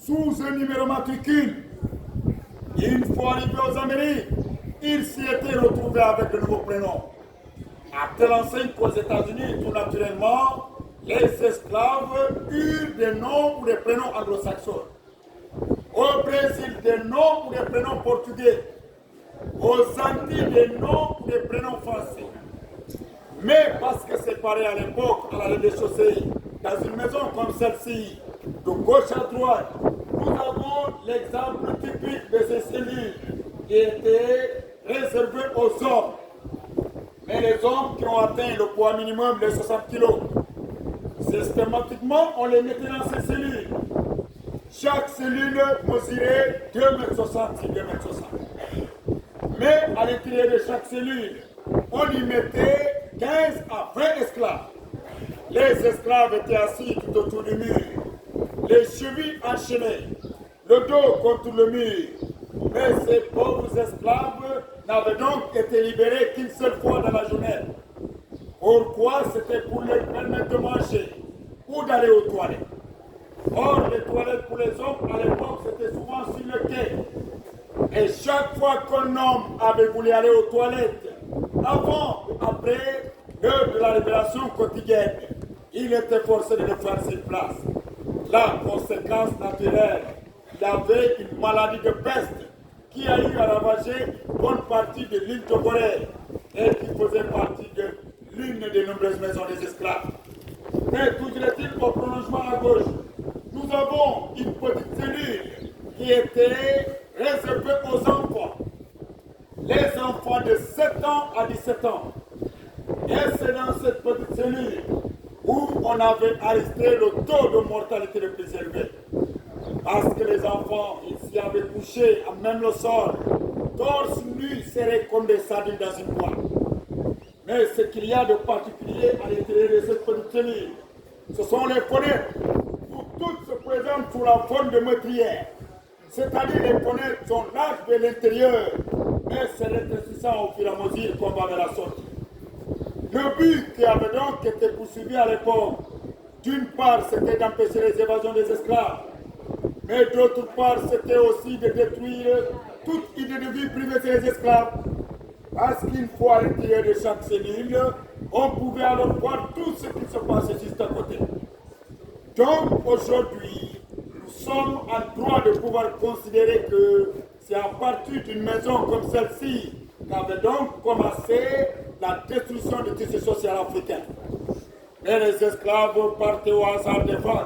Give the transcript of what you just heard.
sous un numéro matricule. Une fois arrivé aux Amériques, il s'y était retrouvé avec de nouveaux prénoms. À telle enseigne qu'aux États-Unis, tout naturellement, les esclaves eurent des noms ou des prénoms anglo-saxons. Au Brésil, des noms ou des prénoms portugais. Aux Antilles, des noms ou des prénoms français. Mais parce que c'est pareil à l'époque, à la rez-de-chaussée, dans une maison comme celle-ci, de gauche à droite, nous avons l'exemple typique de ces cellules qui étaient réservées aux hommes. Mais les hommes qui ont atteint le poids minimum de 60 kg, systématiquement, on les mettait dans ces cellules. Chaque cellule mesurait 2,60 m, 2,60 m. Mais à l'intérieur de chaque cellule, on y mettait 15 à 20 esclaves. Les esclaves étaient assis tout autour du mur, les chevilles enchaînées, le dos contre le mur. Mais ces pauvres esclaves n'avaient donc été libérés qu'une seule fois dans la journée. Pourquoi? C'était pour leur permettre de manger ou d'aller aux toilettes. Or, les toilettes pour les hommes, à l'époque, c'était souvent sur le quai. Et chaque fois qu'un homme avait voulu aller aux toilettes, avant ou après l'heure de la libération quotidienne, il était forcé de le faire sur place. La conséquence naturelle, il y avait une maladie de peste qui a eu à ravager une bonne partie de l'île de Gorée et qui faisait partie de l'une des nombreuses maisons des esclaves. Mais toujours est-il au prolongement à gauche, nous avons une petite cellule qui était réservée aux enfants. Les enfants de 7 ans à 17 ans. Et c'est dans cette petite cellule où on avait arrêté le taux de mortalité le plus élevé. Parce que les enfants, ils s'y avaient couché à même le sol, torse nu, serrés comme des sardines dans une boîte. Mais ce qu'il y a de particulier à l'intérieur de cette petite cellule, ce sont les fenêtres où toutes se présentent sous la forme de meurtrières. C'est-à-dire les fenêtres sont larges de l'intérieur, mais c'est rétrécissant au fur et à mesure qu'on va vers la sortie. Le but qui avait donc été poursuivi à l'époque, d'une part, c'était d'empêcher les évasions des esclaves, mais d'autre part, c'était aussi de détruire toute idée de vie privée des esclaves. Parce qu'une fois à l'intérieur de chaque cellule, on pouvait alors voir tout ce qui se passait juste à côté. Donc aujourd'hui, nous sommes en droit de pouvoir considérer que c'est à partir d'une maison comme celle-ci qu'avait donc commencé la destruction du tissu social africain. Et les esclaves partaient au hasard des vents.